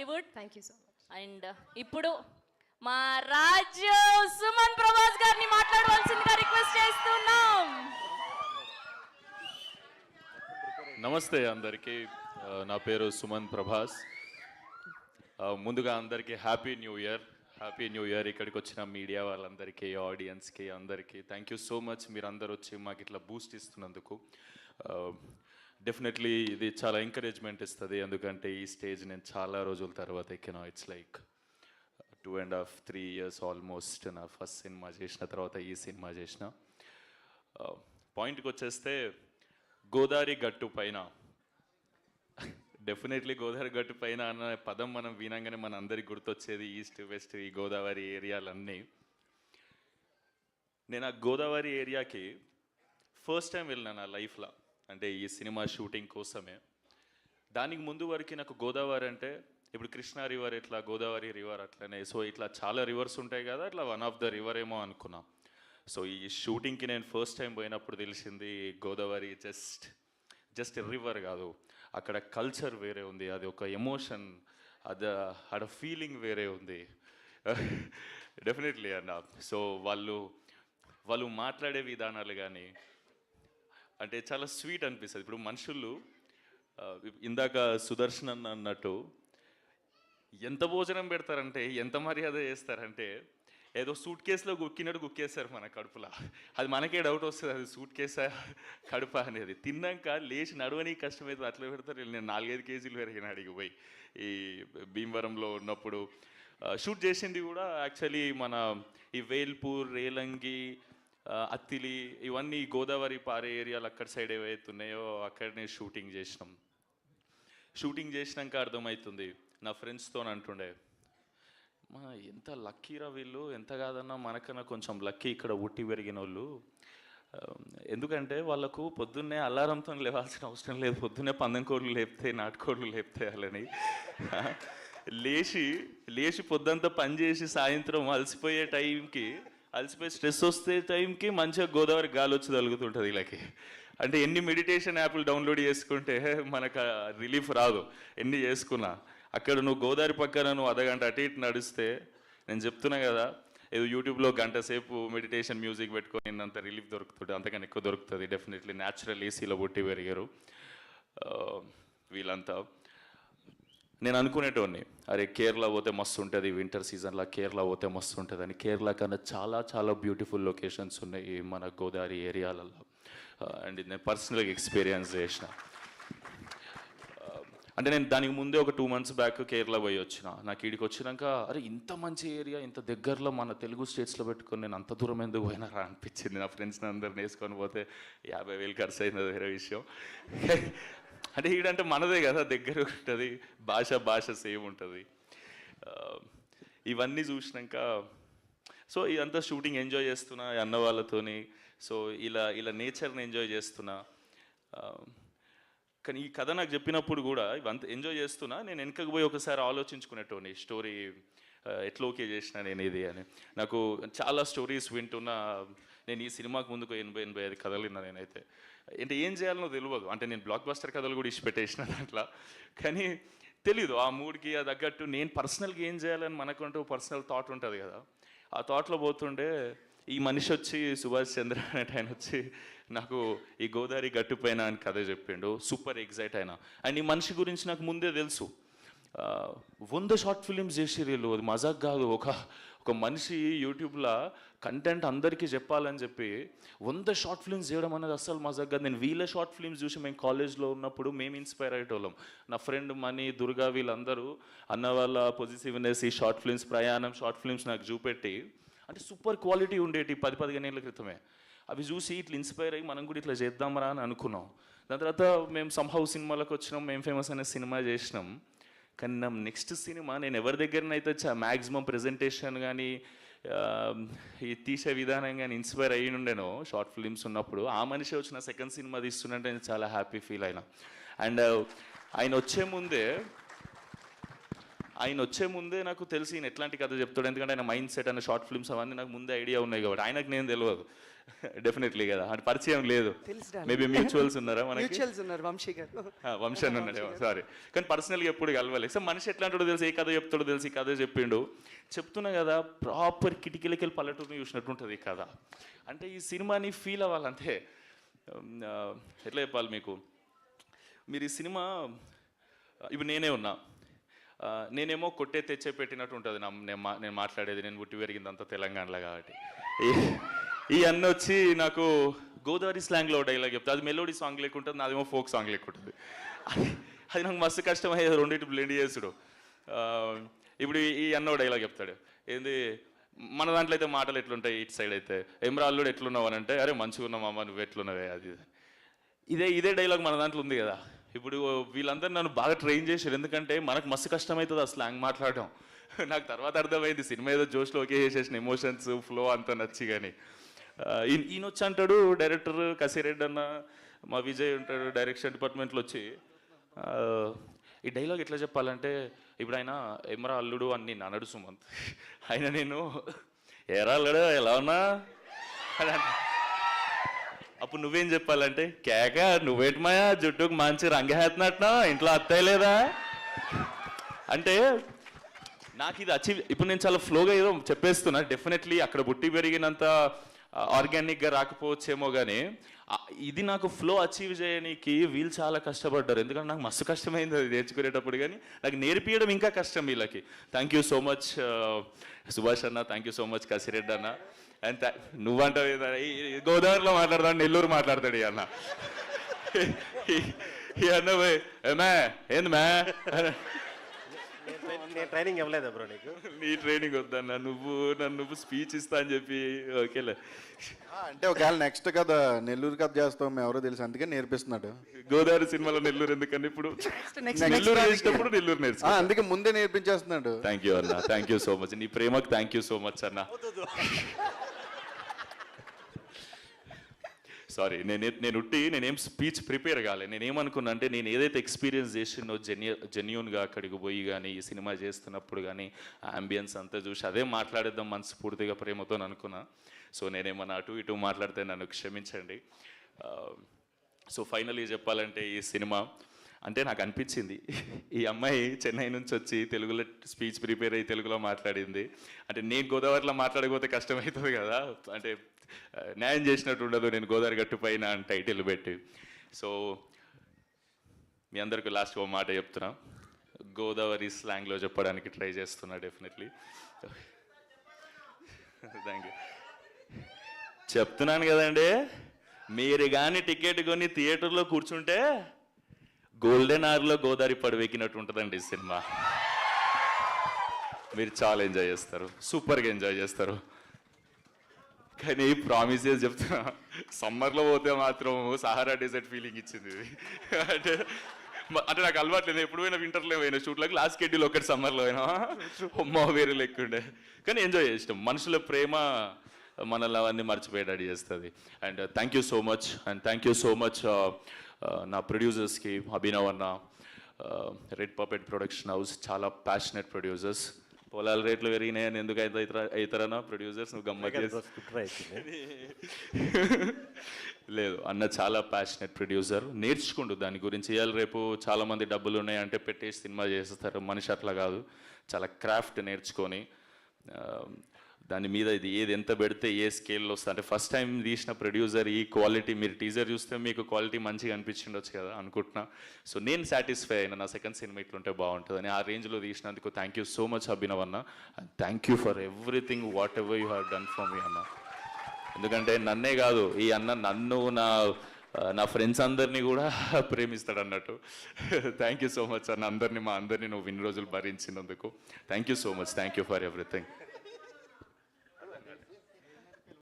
Tollywood. Thank you so much. And ఇప్పుడు మా రాజు సుమన్ ప్రభాస్ గారిని మాట్లాడవలసిందిగా రిక్వెస్ట్ చేస్తున్నాం. నమస్తే అందరికీ, నా పేరు సుమన్ ప్రభాస్. ముందుగా అందరికీ happy new year. Happy new year. ఇక్కడికి వచ్చిన మీడియా వాళ్ళందరికీ, ఆడియన్స్కి అందరికీ థ్యాంక్ యూ సో మచ్. మీరు అందరు వచ్చి మాకు ఇట్లా బూస్ట్ ఇస్తున్నందుకు డెఫినెట్లీ ఇది చాలా ఎంకరేజ్మెంట్ ఇస్తుంది. ఎందుకంటే ఈ స్టేజ్ నేను చాలా రోజుల తర్వాత ఎక్కినా. It's like 2.5-3 years almost. నా ఫస్ట్ సినిమా చేసిన తర్వాత ఈ సినిమా చేసిన. పాయింట్కి వచ్చేస్తే గోదావరి గట్టు పైన, డెఫినెట్లీ గోదావరి గట్టు పైన అన్న పదం మనం వినంగానే మన అందరికి గుర్తొచ్చేది ఈస్ట్ వెస్ట్ ఈ గోదావరి ఏరియాలన్నీ. నేను ఆ గోదావరి ఏరియాకి ఫస్ట్ టైం వెళ్ళినా నా లైఫ్లో, అంటే ఈ సినిమా షూటింగ్ కోసమే. దానికి ముందు వరకు నాకు గోదావరి అంటే ఇప్పుడు కృష్ణా రివర్ ఎట్లా, గోదావరి రివర్ అట్లనే, సో ఇట్లా చాలా రివర్స్ ఉంటాయి కదా, అట్లా వన్ ఆఫ్ ద రివర్ ఏమో అనుకున్నా. సో ఈ షూటింగ్కి నేను ఫస్ట్ టైం పోయినప్పుడు తెలిసింది గోదావరి జస్ట్ రివర్ కాదు, అక్కడ కల్చర్ వేరే ఉంది, అది ఒక ఎమోషన్, ఆడ ఫీలింగ్ వేరే ఉంది. డెఫినెట్లీ అన్న. సో వాళ్ళు మాట్లాడే విధానాలు కానీ అంటే చాలా స్వీట్ అనిపిస్తుంది. ఇప్పుడు మనుషులు ఇందాక సుదర్శన్ అన్నట్టు ఎంత భోజనం పెడతారంటే, ఎంత మర్యాద చేస్తారంటే, ఏదో సూట్ కేసులో గుక్కినట్టు గుక్కేస్తారు మన కడుపులో. అది మనకే డౌట్ వస్తుంది, అది సూట్ కేసా కడుప అనేది. తిన్నాక లేచి నడవని కష్టమవుతుంది, అట్లా పెడతారు. నేను 4-5 కేజీలు పెరిగిన అడిగి పోయి ఈ భీమవరంలో ఉన్నప్పుడు. షూట్ చేసింది కూడా యాక్చువల్లీ మన ఈ వేల్పూర్, రేలంగి, అత్తిలి, ఇవన్నీ గోదావరి పారే ఏరియాలు అక్కడ సైడ్ ఏవైతే ఉన్నాయో అక్కడనే షూటింగ్ చేసినాం. షూటింగ్ చేసినాక అర్థమవుతుంది, నా ఫ్రెండ్స్తో అంటుండే, మా ఎంత లక్కీరా వీళ్ళు, ఎంత కాదన్నా మనకన్నా కొంచెం లక్కీ ఇక్కడ ఉట్టి పెరిగిన వాళ్ళు. ఎందుకంటే వాళ్ళకు పొద్దున్నే అలారంతో లేవాల్సిన అవసరం లేదు, పొద్దున్నే పందెంకోళ్ళు లేపుతాయి, నాటుకోళ్ళు లేపుతాయి. వాళ్ళని లేచి పొద్దుంతా పనిచేసి సాయంత్రం అలసిపోయి స్ట్రెస్ వస్తే టైంకి మంచిగా గోదావరి గాలి వచ్చి తగులుతుంటుంది వీళ్ళకి. అంటే ఎన్ని మెడిటేషన్ యాప్లు డౌన్లోడ్ చేసుకుంటే మనకు రిలీఫ్ రాదు, ఎన్ని చేసుకున్నా. అక్కడ నువ్వు గోదావరి పక్కన నువ్వు అర్ధగంట అటు ఇటు నడిస్తే, నేను చెప్తున్నా కదా, ఏదో యూట్యూబ్లో గంట సేపు మెడిటేషన్ మ్యూజిక్ పెట్టుకొని అంత రిలీఫ్ దొరుకుతుంది, అంతకన్నా ఎక్కువ దొరుకుతుంది. డెఫినెట్లీ న్యాచురల్ ఏసీలో పుట్టి పెరిగారు వీళ్ళంతా. నేను అనుకునేటోడిని, అరే కేరళ పోతే మస్తు ఉంటుంది, వింటర్ సీజన్లో కేరళ పోతే మస్తు ఉంటుంది అని. కేరళ కన్నా చాలా చాలా బ్యూటిఫుల్ లొకేషన్స్ ఉన్నాయి మన గోదావరి ఏరియాలలో. అండ్ నేను పర్సనల్గా ఎక్స్పీరియన్స్ చేసిన. అంటే నేను దానికి ముందే ఒక 2 months బ్యాక్ కేరళ పోయి వచ్చిన. నాకు ఈడికి వచ్చినాక అరే ఇంత మంచి ఏరియా, ఇంత దగ్గరలో మన తెలుగు స్టేట్స్లో పెట్టుకొని నేను అంత దూరం ఎందుకు పోయినారా అనిపించింది. నా ఫ్రెండ్స్ని అందరిని వేసుకొని పోతే 50,000 ఖర్చు అయినది వేరే విషయం. అంటే ఈడంటే మనదే కదా, దగ్గర ఉంటుంది, భాష సేమ్ ఉంటుంది. ఇవన్నీ చూసినాక సో ఇదంతా షూటింగ్ ఎంజాయ్ చేస్తున్నా అన్న వాళ్ళతోని. సో ఇలా నేచర్ని ఎంజాయ్ చేస్తున్నా. కానీ ఈ కథ నాకు చెప్పినప్పుడు కూడా ఇవంతా ఎంజాయ్ చేస్తున్నా, నేను వెనకకు పోయి ఒకసారి ఆలోచించుకునేటోని స్టోరీ ఎట్లా ఓకే చేసిన నేను ఇది అని. నాకు చాలా స్టోరీస్ వింటున్నా. నేను ఈ సినిమాకు ముందుకు 80-85 కథలు విన్నా నేనైతే. అంటే ఏం చేయాలనో తెలియదు. అంటే నేను బ్లాక్ బస్టర్ కథలు కూడా ఇచ్చిపెట్టేసిన దాంట్లో, కానీ తెలీదు ఆ మూడ్కి అది తగ్గట్టు నేను పర్సనల్గా ఏం చేయాలని మనకంటూ పర్సనల్ థాట్ ఉంటుంది కదా. ఆ థాట్లో పోతుండే ఈ మనిషి వచ్చి సుభాష్ చంద్ర అనేట ఆయన వచ్చి నాకు ఈ గోదావరి గట్టుపైన అని కథ చెప్పిండు. సూపర్ ఎగ్జైట్ అయినా. అండ్ ఈ మనిషి గురించి నాకు ముందే తెలుసు. 100 షార్ట్ ఫిలిమ్స్ చేసిర్రు. అది మజాక్ కాదు. ఒక మనిషి యూట్యూబ్లో కంటెంట్ అందరికీ చెప్పాలని చెప్పి 100 షార్ట్ ఫిల్మ్స్ చేయడం అనేది అస్సలు మజాక్ కాదు. నేను వీళ్ళ షార్ట్ ఫిల్మ్స్ చూసి మేము కాలేజ్లో ఉన్నప్పుడు మేము ఇన్స్పైర్ అయ్యేటోళ్ళం. నా ఫ్రెండ్ మనీ, దుర్గా వీళ్ళందరూ అన్న వాళ్ళ పొజిటివ్నెస్, ఈ షార్ట్ ఫిల్మ్స్, ప్రయాణం షార్ట్ ఫిల్మ్స్ నాకు చూపెట్టి, అంటే సూపర్ క్వాలిటీ ఉండేటి 10-15 ఏళ్ళ క్రితమే. అవి చూసి ఇట్లా ఇన్స్పైర్ అయ్యి మనం కూడా ఇట్లా చేద్దామరా అని అనుకున్నాం. దాని తర్వాత మేము సంహౌ సినిమాలకు వచ్చినాం, మేము ఫేమస్ అనే సినిమా చేసినాం. కానీ నా నెక్స్ట్ సినిమా నేను ఎవరి దగ్గరనైతే మ్యాక్సిమం ప్రెజెంటేషన్ కానీ ఈ తీసే విధానం కానీ ఇన్స్పైర్ అయ్యి ఉండేనో షార్ట్ ఫిలిమ్స్ ఉన్నప్పుడు, ఆ మనిషి వచ్చిన సెకండ్ సినిమా తీస్తున్నట్టు నేను చాలా హ్యాపీ ఫీల్ అయినా. అండ్ ఆయన వచ్చే ముందే నాకు తెలిసి ఈయన ఎట్లాంటి కథ చెప్తాడు. ఎందుకంటే ఆయన మైండ్ సెట్ అనే షార్ట్ ఫిల్మ్స్ అవన్నీ నాకు ముందే ఐడియా ఉన్నాయి కాబట్టి. ఆయనకు నేను తెలియదు. డెఫినెట్లీ కదా, అంటే పరిచయం లేదు. తెలుసు మేబీ మ్యూచువల్స్ ఉన్నారా మనకి? మ్యూచువల్స్ ఉన్నారు, వంశీ గారు. వంశన్ ఉన్నాడేమో, సారీ. కానీ పర్సనల్గా ఎప్పుడు కలవాలి. సో మనిషి ఎట్లాంటాడో తెలుసు, ఏ కథ చెప్తాడో తెలుసు. ఈ కథ చెప్పిండు, చెప్తున్నా కదా, ప్రాపర్ కిటికీలకి వెళ్ళి పల్లెటూరుని చూసినట్టు ఉంటుంది ఈ కథ. అంటే ఈ సినిమాని ఫీల్ అవ్వాలంటే ఎట్లా చెప్పాలి మీకు, మీరు ఈ సినిమా ఇప్పుడు నేనే ఉన్నా, నేనేమో కొట్టే తెచ్చే పెట్టినట్టు ఉంటుంది నేను మాట్లాడేది. నేను పుట్టి పెరిగిందంతా తెలంగాణలో కాబట్టి. ఈ అన్న వచ్చి నాకు గోదావరి స్లాంగ్లో డైలాగ్ చెప్తా, అది మెలోడీ సాంగ్ లేకుంటుంది, నాదేమో ఫోక్ సాంగ్ లేకుంటుంది. అది నాకు మస్తు కష్టమయ్యేది రెండింటి బ్లెండ్ చేసుడు. ఇప్పుడు ఈ అన్న డైలాగ్ చెప్తాడు, ఏంది మన దాంట్లో అయితే మాటలు ఎట్లుంటాయి, ఇటు సైడ్ అయితే ఎమ్రాల్లుడు ఎట్లున్నావు అని అంటే, అరే మంచిగా ఉన్నామమ్మ నువ్వు ఎట్లున్నావే, అది ఇదే డైలాగ్ మన దాంట్లో ఉంది కదా. ఇప్పుడు వీళ్ళందరూ నన్ను బాగా ట్రైన్ చేశారు, ఎందుకంటే మనకు మస్తు కష్టమవుతుంది ఆ స్లాంగ్ మాట్లాడడం. నాకు తర్వాత అర్థమైంది, సినిమా ఏదో జోష్లో ఓకే చేసేసిన, ఎమోషన్స్ ఫ్లో అంతా నచ్చి. కానీ ఈయన వచ్చి అంటాడు, డైరెక్టర్ కసిరెడ్డి అన్న, మా విజయ్ ఉంటాడు డైరెక్షన్ డిపార్ట్మెంట్లో వచ్చి, ఈ డైలాగ్ ఎట్లా చెప్పాలంటే, ఇప్పుడు ఆయన ఎమరా అల్లుడు అని నేను అన్నాడు సుమంత్, ఆయన నేను ఎరా అల్లుడు ఎలా ఉన్నా అని. అప్పుడు నువ్వేం చెప్పాలంటే, కేక నువ్వేంటి మాయా జుట్టుకు మంచి రంగేస్తున్నట్టునా, ఇంట్లో అత్తయ్య లేదా అంటే. నాకు ఇది అచీవ్, ఇప్పుడు నేను చాలా ఫ్లోగా ఏదో చెప్పేస్తున్నా. డెఫినెట్లీ అక్కడ పుట్టి పెరిగినంత ఆర్గానిక్గా రాకపోవచ్చేమో, కానీ ఇది నాకు ఫ్లో అచీవ్ చేయడానికి వీళ్ళు చాలా కష్టపడ్డారు. ఎందుకంటే నాకు మస్తు కష్టమైంది అది నేర్చుకునేటప్పుడు, కానీ నాకు నేర్పించడం ఇంకా కష్టం వీళ్ళకి. Thank you so much Subhash అన్న, thank you so much Kasireddy అన్న. అండ్ నువ్వంటావు గోదావరిలో మాట్లాడతాడు, నెల్లూరు మాట్లాడతాడు ఈ అన్న. ఈ అన్న పోయి ఏమే ఏంది మే, ట్రైనింగ్ ఇవ్వలేదా బ్రో నీకు? నీ ట్రైనింగ్ వద్దన్న, నువ్వు స్పీచ్ ఇస్తా అని చెప్పి ఓకేలే. అంటే ఒకవేళ నెక్స్ట్ కథ నెల్లూరు కథ చేస్తాం ఎవరో తెలుసు, అందుకే నేర్పిస్తున్నాడు. గోదావరి సినిమాలో నెల్లూరు ఎందుకని ఇప్పుడు నెల్లూరు చేసినప్పుడు నెల్లూరు నేర్చుకో, అందుకే ముందే నేర్పించేస్తున్నాడు. థ్యాంక్ యూ అన్న, థ్యాంక్ యూ సో మచ్. నీ ప్రేమకు థ్యాంక్ యూ సో మచ్ అన్న. సారీ, నేనేం స్పీచ్ ప్రిపేర్ కాలే. నేనేమనుకున్నా అంటే, నేను ఏదైతే ఎక్స్పీరియన్స్ చేసినో జెన్యూన్గా అక్కడికి పోయి కానీ ఈ సినిమా చేస్తున్నప్పుడు కానీ అంబియన్స్ అంతా చూసి అదే మాట్లాడేద్దాం మనస్ఫూర్తిగా ప్రేమతో అనుకున్నా. సో నేనేమన్నా అటు ఇటు మాట్లాడితే నన్ను క్షమించండి. సో ఫైనలీ చెప్పాలంటే, ఈ సినిమా అంటే నాకు అనిపించింది, ఈ అమ్మాయి చెన్నై నుంచి వచ్చి తెలుగులో స్పీచ్ ప్రిపేర్ అయ్యి తెలుగులో మాట్లాడింది. అంటే నేను గోదావరిలో మాట్లాడకపోతే కష్టమవుతుంది కదా, అంటే న్యాయం చేసినట్టు ఉండదు నేను గోదావరి గట్టు పైన అని టైటిల్ పెట్టి. సో మీ అందరికీ లాస్ట్ ఒక మాట చెప్తున్నా, గోదావరి స్లాంగ్లో చెప్పడానికి ట్రై చేస్తున్నా డెఫినెట్లీ. Thank you. చెప్తున్నాను కదండి, మీరు కానీ టికెట్ కొని థియేటర్లో కూర్చుంటే గోల్డెన్ అవర్లో గోదావరి పడవెక్కినట్టు ఉంటుందండి ఈ సినిమా. మీరు చాలా ఎంజాయ్ చేస్తారు, సూపర్గా ఎంజాయ్ చేస్తారు. కానీ ప్రామిసెస్ చెప్తున్నా, సమ్మర్లో పోతే మాత్రం సహారా డెజర్ట్ ఫీలింగ్ ఇచ్చింది ఇది. అంటే నాకు అలవాటు లేదు, ఎప్పుడు పోయినా వింటర్లో పోయినా షూట్లకు, లాస్ట్ షెడ్యూల్ ఒకటి సమ్మర్లో పోయినా అమ్మ వేరే లెక్కుండే. కానీ ఎంజాయ్ చేస్తాం, మనుషుల ప్రేమ మనల్ని అవన్నీ మర్చిపోయేటట్టు చేస్తుంది. And thank you so much, and thank you so much నా ప్రొడ్యూసర్స్కి, అభినవ్ అన్న, రెడ్ పపెట్ ప్రొడక్షన్ హౌస్, చాలా ప్యాషనెట్ ప్రొడ్యూసర్స్. పొలాల రేట్లు పెరిగినాయని ఎందుకు అవుతారన్నా ప్రొడ్యూసర్స్, నువ్వు గమ్మత్ లేదు అన్న, చాలా ప్యాషనెట్ ప్రొడ్యూసర్, నేర్చుకుంటూ దాని గురించి. ఇవాళ రేపు చాలామంది డబ్బులు ఉన్నాయంటే పెట్టేసి సినిమా చేస్తారు, మనిషి అట్లా కాదు, చాలా క్రాఫ్ట్ నేర్చుకొని దాని మీద ఇది ఏది ఎంత పెడితే ఏ స్కేల్లో వస్తుంది. అంటే ఫస్ట్ టైం తీసిన ప్రొడ్యూసర్ ఈ క్వాలిటీ, మీరు టీజర్ చూస్తే మీకు క్వాలిటీ మంచిగా అనిపించిండొచ్చు కదా అనుకుంటున్నా. సో నేను సాటిస్ఫై అయినా, నా సెకండ్ సినిమా ఇట్లుంటే బాగుంటుందని. ఆ రేంజ్లో తీసినందుకు thank you so much Abhinav అన్న, and thank you for everything whatever you have done for me అన్న. ఎందుకంటే నన్నే కాదు, ఈ అన్న నన్ను, నా ఫ్రెండ్స్ అందరినీ కూడా ప్రేమిస్తాడు అన్నట్టు. థ్యాంక్ యూ సో మచ్ అన్న, మా అందరినీ నువ్వు ఇన్ని రోజులు భరించినందుకు thank you so much. Thank you for everything.